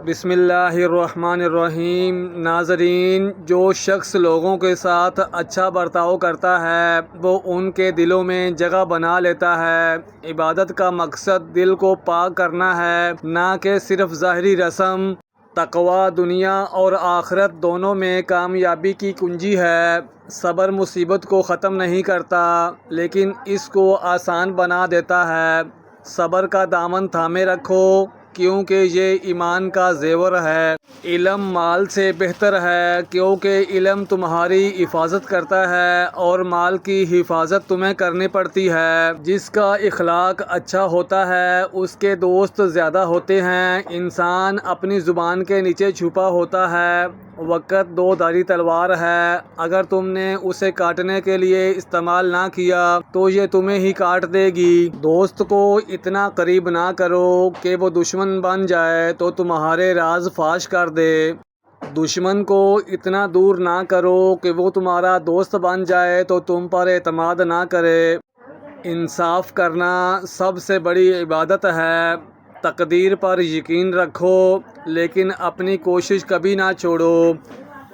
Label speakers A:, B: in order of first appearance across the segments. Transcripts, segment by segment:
A: بسم اللہ الرحمن الرحیم۔ ناظرین، جو شخص لوگوں کے ساتھ اچھا برتاؤ کرتا ہے وہ ان کے دلوں میں جگہ بنا لیتا ہے۔ عبادت کا مقصد دل کو پاک کرنا ہے، نہ کہ صرف ظاہری رسم۔ تقویٰ دنیا اور آخرت دونوں میں کامیابی کی کنجی ہے۔ صبر مصیبت کو ختم نہیں کرتا لیکن اس کو آسان بنا دیتا ہے۔ صبر کا دامن تھامے رکھو کیونکہ یہ ایمان کا زیور ہے۔ علم مال سے بہتر ہے کیونکہ علم تمہاری حفاظت کرتا ہے اور مال کی حفاظت تمہیں کرنی پڑتی ہے۔ جس کا اخلاق اچھا ہوتا ہے اس کے دوست زیادہ ہوتے ہیں۔ انسان اپنی زبان کے نیچے چھپا ہوتا ہے۔ وقت دو دھاری تلوار ہے، اگر تم نے اسے کاٹنے کے لیے استعمال نہ کیا تو یہ تمہیں ہی کاٹ دے گی۔ دوست کو اتنا قریب نہ کرو کہ وہ دشمن بن جائے تو تمہارے راز فاش کر دے۔ دشمن کو اتنا دور نہ کرو کہ وہ تمہارا دوست بن جائے تو تم پر اعتماد نہ کرے۔ انصاف کرنا سب سے بڑی عبادت ہے۔ تقدیر پر یقین رکھو لیکن اپنی کوشش کبھی نہ چھوڑو۔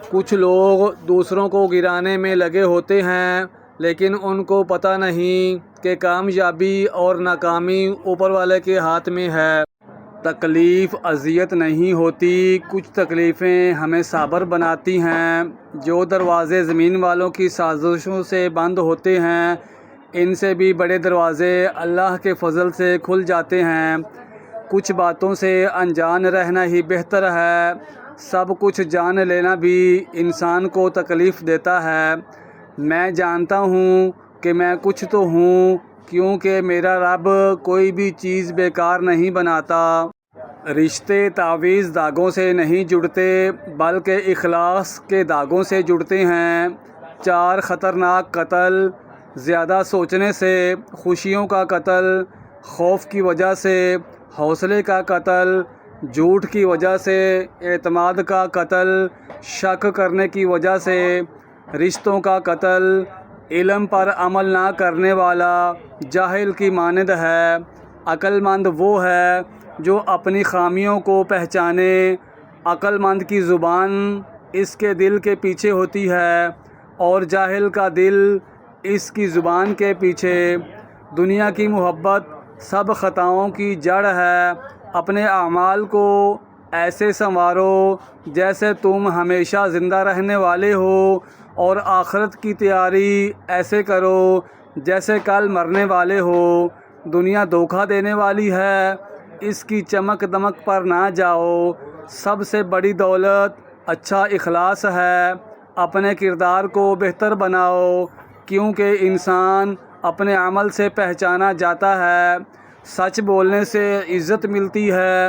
A: کچھ لوگ دوسروں کو گرانے میں لگے ہوتے ہیں لیکن ان کو پتہ نہیں کہ کامیابی اور ناکامی اوپر والے کے ہاتھ میں ہے۔ تکلیف اذیت نہیں ہوتی، کچھ تکلیفیں ہمیں صابر بناتی ہیں۔ جو دروازے زمین والوں کی سازشوں سے بند ہوتے ہیں ان سے بھی بڑے دروازے اللہ کے فضل سے کھل جاتے ہیں۔ کچھ باتوں سے انجان رہنا ہی بہتر ہے۔ سب کچھ جان لینا بھی انسان کو تکلیف دیتا ہے۔ میں جانتا ہوں کہ میں کچھ تو ہوں کیونکہ میرا رب کوئی بھی چیز بیکار نہیں بناتا۔ رشتے تعویذ دھاگوں سے نہیں جڑتے بلکہ اخلاص کے دھاگوں سے جڑتے ہیں۔ 4 خطرناک قتل: زیادہ سوچنے سے، خوشیوں کا قتل، خوف کی وجہ سے، حوصلے کا قتل، جھوٹ کی وجہ سے، اعتماد کا قتل، شک کرنے کی وجہ سے، رشتوں کا قتل۔ علم پر عمل نہ کرنے والا جاہل کی مانند ہے۔ عقل مند وہ ہے جو اپنی خامیوں کو پہچانے۔ عقل مند کی زبان اس کے دل کے پیچھے ہوتی ہے اور جاہل کا دل اس کی زبان کے پیچھے۔ دنیا کی محبت سب خطاؤں کی جڑ ہے۔ اپنے اعمال کو ایسے سنوارو جیسے تم ہمیشہ زندہ رہنے والے ہو اور آخرت کی تیاری ایسے کرو جیسے کل مرنے والے ہو۔ دنیا دھوکہ دینے والی ہے، اس کی چمک دمک پر نہ جاؤ۔ سب سے بڑی دولت اچھا اخلاص ہے۔ اپنے کردار کو بہتر بناؤ کیونکہ انسان اپنے عمل سے پہچانا جاتا ہے۔ سچ بولنے سے عزت ملتی ہے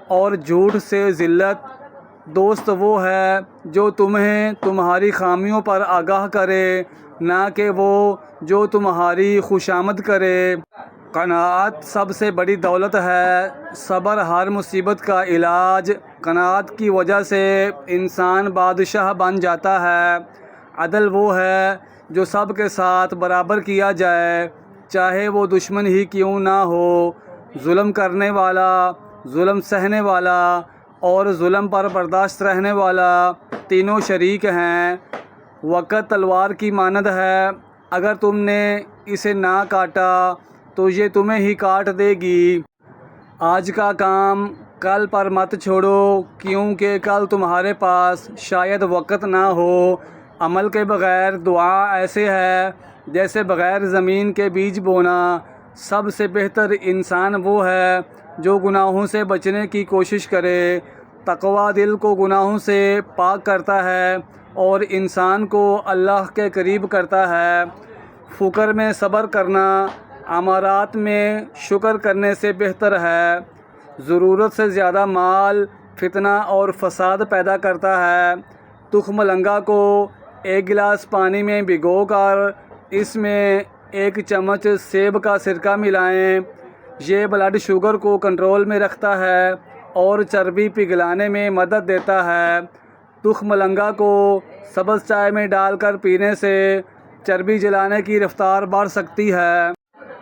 A: اور جھوٹ سے ذلت۔ دوست وہ ہے جو تمہیں تمہاری خامیوں پر آگاہ کرے، نہ کہ وہ جو تمہاری خوشامد کرے۔ قناعت سب سے بڑی دولت ہے۔ صبر ہر مصیبت کا علاج۔ قناعت کی وجہ سے انسان بادشاہ بن جاتا ہے۔ عدل وہ ہے جو سب کے ساتھ برابر کیا جائے چاہے وہ دشمن ہی کیوں نہ ہو۔ ظلم کرنے والا، ظلم سہنے والا اور ظلم پر برداشت رہنے والا تینوں شریک ہیں۔ وقت تلوار کی مانند ہے، اگر تم نے اسے نہ کاٹا تو یہ تمہیں ہی کاٹ دے گی۔ آج کا کام کل پر مت چھوڑو کیونکہ کل تمہارے پاس شاید وقت نہ ہو۔ عمل کے بغیر دعا ایسے ہے جیسے بغیر زمین کے بیج بونا۔ سب سے بہتر انسان وہ ہے جو گناہوں سے بچنے کی کوشش کرے۔ تقویٰ دل کو گناہوں سے پاک کرتا ہے اور انسان کو اللہ کے قریب کرتا ہے۔ فقر میں صبر کرنا امارات میں شکر کرنے سے بہتر ہے۔ ضرورت سے زیادہ مال فتنہ اور فساد پیدا کرتا ہے۔ تخم لنگا کو 1 گلاس پانی میں بھگو کر اس میں 1 چمچ سیب کا سرکہ ملائیں۔ یہ بلڈ شوگر کو کنٹرول میں رکھتا ہے اور چربی پگھلانے میں مدد دیتا ہے۔ تخم لنگا کو سبز چائے میں ڈال کر پینے سے چربی جلانے کی رفتار بڑھ سکتی ہے۔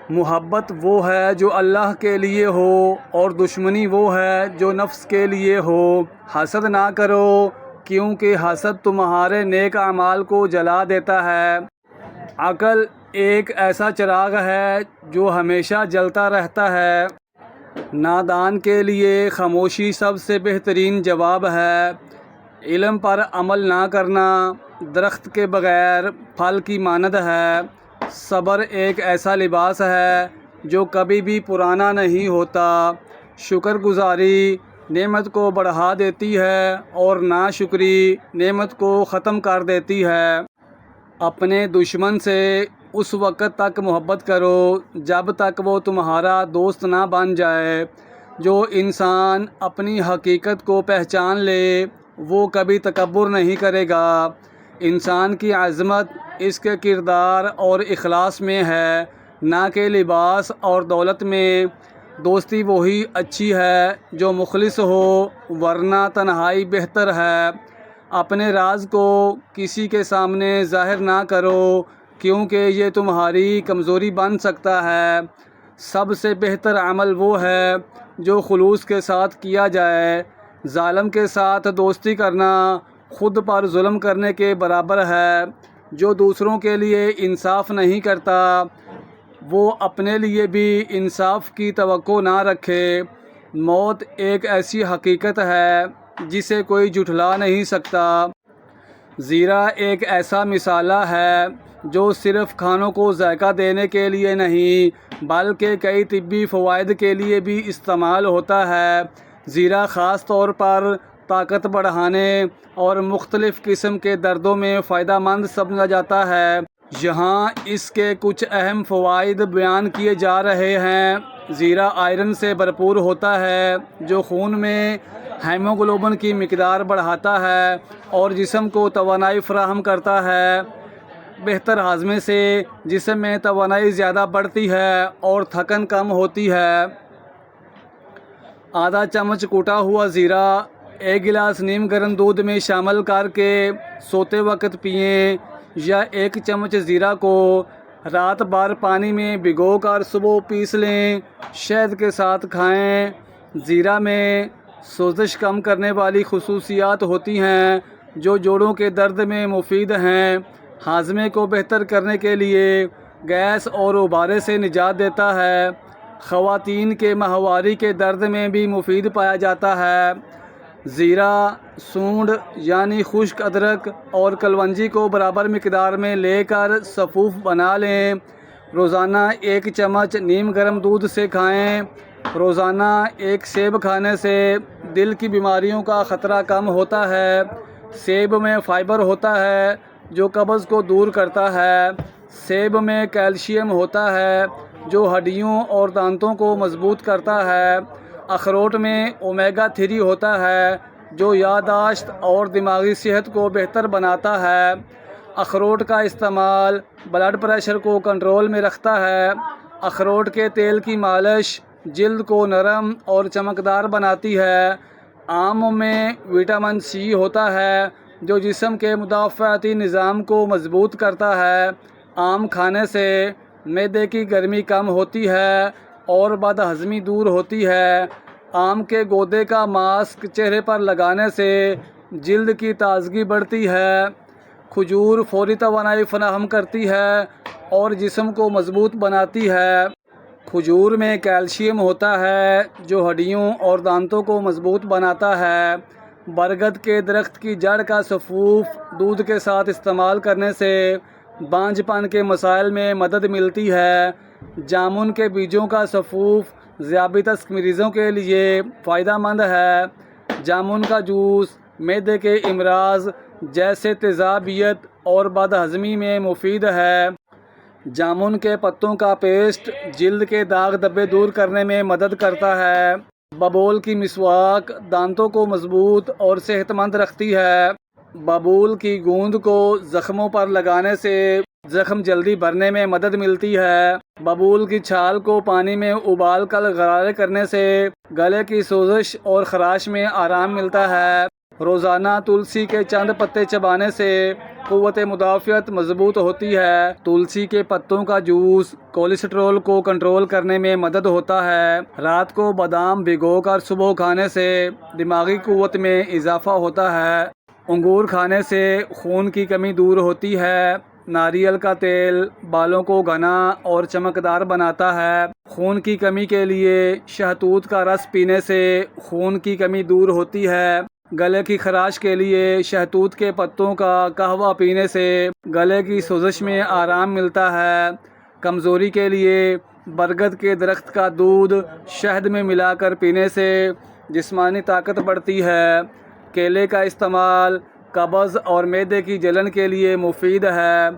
A: محبت وہ ہے جو اللہ کے لیے ہو اور دشمنی وہ ہے جو نفس کے لیے ہو۔ حسد نہ کرو کیونکہ حسد تمہارے نیک اعمال کو جلا دیتا ہے۔ عقل ایک ایسا چراغ ہے جو ہمیشہ جلتا رہتا ہے۔ نادان کے لیے خاموشی سب سے بہترین جواب ہے۔ علم پر عمل نہ کرنا درخت کے بغیر پھل کی مانند ہے۔ صبر ایک ایسا لباس ہے جو کبھی بھی پرانا نہیں ہوتا۔ شکر گزاری نعمت کو بڑھا دیتی ہے اور ناشکری نعمت کو ختم کر دیتی ہے۔ اپنے دشمن سے اس وقت تک محبت کرو جب تک وہ تمہارا دوست نہ بن جائے۔ جو انسان اپنی حقیقت کو پہچان لے وہ کبھی تکبر نہیں کرے گا۔ انسان کی عظمت اس کے کردار اور اخلاص میں ہے، نہ کہ لباس اور دولت میں۔ دوستی وہی اچھی ہے جو مخلص ہو، ورنہ تنہائی بہتر ہے۔ اپنے راز کو کسی کے سامنے ظاہر نہ کرو کیونکہ یہ تمہاری کمزوری بن سکتا ہے۔ سب سے بہتر عمل وہ ہے جو خلوص کے ساتھ کیا جائے۔ ظالم کے ساتھ دوستی کرنا خود پر ظلم کرنے کے برابر ہے۔ جو دوسروں کے لیے انصاف نہیں کرتا وہ اپنے لیے بھی انصاف کی توقع نہ رکھے۔ موت ایک ایسی حقیقت ہے جسے کوئی جھٹلا نہیں سکتا۔ زیرہ ایک ایسا مسالہ ہے جو صرف کھانوں کو ذائقہ دینے کے لیے نہیں بلکہ کئی طبی فوائد کے لیے بھی استعمال ہوتا ہے۔ زیرہ خاص طور پر طاقت بڑھانے اور مختلف قسم کے دردوں میں فائدہ مند سمجھا جاتا ہے۔ یہاں اس کے کچھ اہم فوائد بیان کیے جا رہے ہیں۔ زیرہ آئرن سے بھرپور ہوتا ہے جو خون میں ہیموگلوبن کی مقدار بڑھاتا ہے اور جسم کو توانائی فراہم کرتا ہے۔ بہتر ہاضمے سے جسم میں توانائی زیادہ بڑھتی ہے اور تھکن کم ہوتی ہے۔ آدھا چمچ کوٹا ہوا زیرہ ایک گلاس نیم گرم دودھ میں شامل کر کے سوتے وقت پئیں، یا ایک چمچ زیرہ کو رات بھر پانی میں بھگو کر صبح پیس لیں، شہد کے ساتھ کھائیں۔ زیرہ میں سوزش کم کرنے والی خصوصیات ہوتی ہیں جو جوڑوں کے درد میں مفید ہیں۔ ہاضمے کو بہتر کرنے کے لیے گیس اور ابارے سے نجات دیتا ہے۔ خواتین کے ماہواری کے درد میں بھی مفید پایا جاتا ہے۔ زیرہ، سونڈ یعنی خشک ادرک اور کلونجی کو برابر مقدار میں لے کر سفوف بنا لیں۔ روزانہ ایک چمچ نیم گرم دودھ سے کھائیں۔ روزانہ ایک سیب کھانے سے دل کی بیماریوں کا خطرہ کم ہوتا ہے۔ سیب میں فائبر ہوتا ہے جو قبض کو دور کرتا ہے۔ سیب میں کیلشیم ہوتا ہے جو ہڈیوں اور دانتوں کو مضبوط کرتا ہے۔ اخروٹ میں اومیگا 3 ہوتا ہے جو یادداشت اور دماغی صحت کو بہتر بناتا ہے۔ اخروٹ کا استعمال بلڈ پریشر کو کنٹرول میں رکھتا ہے۔ اخروٹ کے تیل کی مالش جلد کو نرم اور چمکدار بناتی ہے۔ آم میں وٹامن سی ہوتا ہے جو جسم کے مدافعتی نظام کو مضبوط کرتا ہے۔ آم کھانے سے معدے کی گرمی کم ہوتی ہے اور بد ہضمی دور ہوتی ہے۔ آم کے گودے کا ماسک چہرے پر لگانے سے جلد کی تازگی بڑھتی ہے۔ کھجور فوری توانائی فراہم کرتی ہے اور جسم کو مضبوط بناتی ہے۔ کھجور میں کیلشیم ہوتا ہے جو ہڈیوں اور دانتوں کو مضبوط بناتا ہے۔ برگد کے درخت کی جڑ کا سفوف دودھ کے ساتھ استعمال کرنے سے بانجھ پن کے مسائل میں مدد ملتی ہے۔ جامن کے بیجوں کا سفوف ذیابیطس مریضوں کے لیے فائدہ مند ہے۔ جامن کا جوس معدے کے امراض جیسے تیزابیت اور بد ہضمی میں مفید ہے۔ جامن کے پتوں کا پیسٹ جلد کے داغ دھبے دور کرنے میں مدد کرتا ہے۔ ببول کی مسواک دانتوں کو مضبوط اور صحت مند رکھتی ہے۔ ببول کی گوند کو زخموں پر لگانے سے زخم جلدی بھرنے میں مدد ملتی ہے۔ ببول کی چھال کو پانی میں ابال کر غرارے کرنے سے گلے کی سوزش اور خراش میں آرام ملتا ہے۔ روزانہ تلسی کے چند پتے چبانے سے قوت مدافعت مضبوط ہوتی ہے۔ تلسی کے پتوں کا جوس کولیسٹرول کو کنٹرول کرنے میں مدد ہوتا ہے۔ رات کو بادام بھگو کر صبح کھانے سے دماغی قوت میں اضافہ ہوتا ہے۔ انگور کھانے سے خون کی کمی دور ہوتی ہے۔ ناریل کا تیل بالوں کو گھنا اور چمکدار بناتا ہے۔ خون کی کمی کے لیے شہتوت کا رس پینے سے خون کی کمی دور ہوتی ہے۔ گلے کی خراش کے لیے شہتوت کے پتوں کا قہوہ پینے سے گلے کی سوزش میں آرام ملتا ہے۔ کمزوری کے لیے برگد کے درخت کا دودھ شہد میں ملا کر پینے سے جسمانی طاقت بڑھتی ہے۔ کیلے کا استعمال قبض اور معدے کی جلن کے لیے مفید ہے۔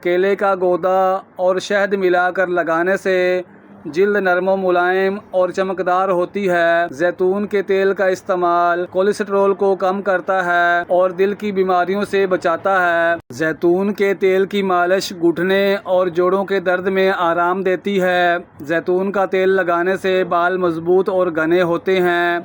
A: کیلے کا گودا اور شہد ملا کر لگانے سے جلد نرم و ملائم اور چمکدار ہوتی ہے۔ زیتون کے تیل کا استعمال کولیسٹرول کو کم کرتا ہے اور دل کی بیماریوں سے بچاتا ہے۔ زیتون کے تیل کی مالش گھٹنے اور جوڑوں کے درد میں آرام دیتی ہے۔ زیتون کا تیل لگانے سے بال مضبوط اور گھنے ہوتے ہیں۔